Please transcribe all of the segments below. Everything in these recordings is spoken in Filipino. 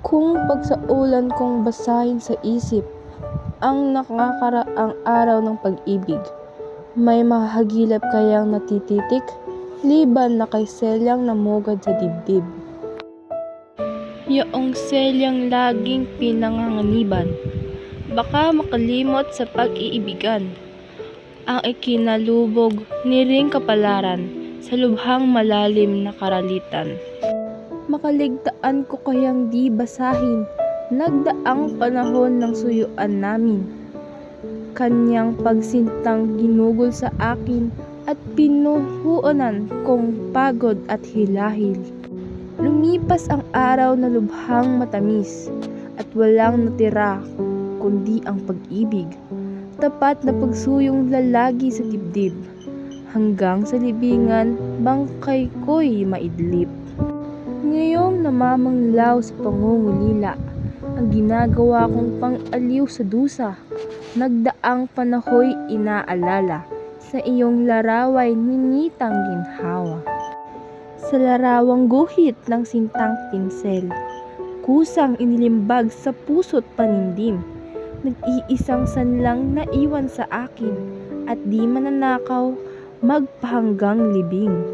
Kung pagsaulan kong basahin sa isip ang nakakaraang araw ng pag-ibig, may mahahagilap kayang natititik, liban na kay selyang namugad sa dibdib. Yaong selyang laging pinanganganiban, baka makalimot sa pag-iibigan, ang ikinalubog ni ring kapalaran sa lubhang malalim na karalitan. Makaligtaan ko kayang di basahin, nagdaang panahon ng suyuan namin. Kanyang pagsintang ginugol sa akin at pinuhuanan kong pagod at hilahil. Lumipas ang araw na lubhang matamis at walang natira kundi ang pag-ibig. Tapat na pagsuyong lalagi sa dibdib, hanggang sa libingan bangkay ko'y maidlip. Ngayong namamanglaw sa pangungulila, ang ginagawa kong pang-aliw sa dusa, nagdaang panahoy inaalala, sa iyong laraway ninitang ginhawa. Sa larawang guhit ng sintang pinsel, kusang inilimbag sa puso't panindim, nag-iisang sanlang naiwan sa akin, at di mananakaw magpahanggang libing.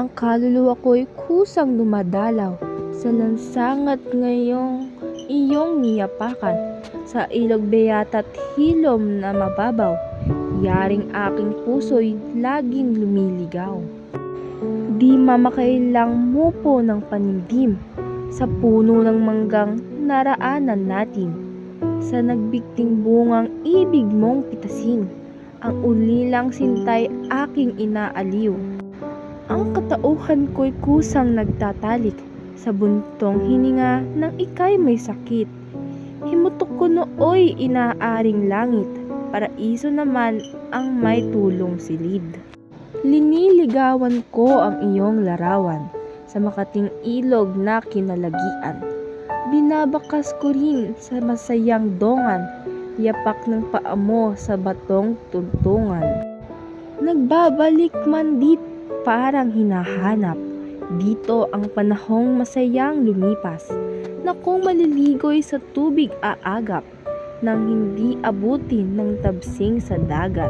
Ang kaluluwa ko'y kusang dumadalaw sa lansangat ngayong iyong niyapakan, sa ilog beyata't hilom na mababaw, yaring aking puso'y laging lumiligaw. Di mamakailang mupo ng panindim, sa puno ng manggang naraanan natin, sa nagbigting bungang ibig mong pitasin, ang ulilang sintay aking inaaliw. Ang katauhan ko'y kusang nagtatalik sa buntong hininga ng ika'y may sakit. Himutok ko nooy inaaring langit, paraiso naman ang may tulong silid. Liniligawan ko ang iyong larawan sa makating ilog na kinalagian. Binabakas ko rin sa masayang dongan, yapak ng paa mo sa batong tuntungan. Nagbabalik man dito parang hinahanap dito ang panahong masayang lumipas, na kung maliligoy sa tubig aagap, nang hindi abutin ng tabsing sa dagat.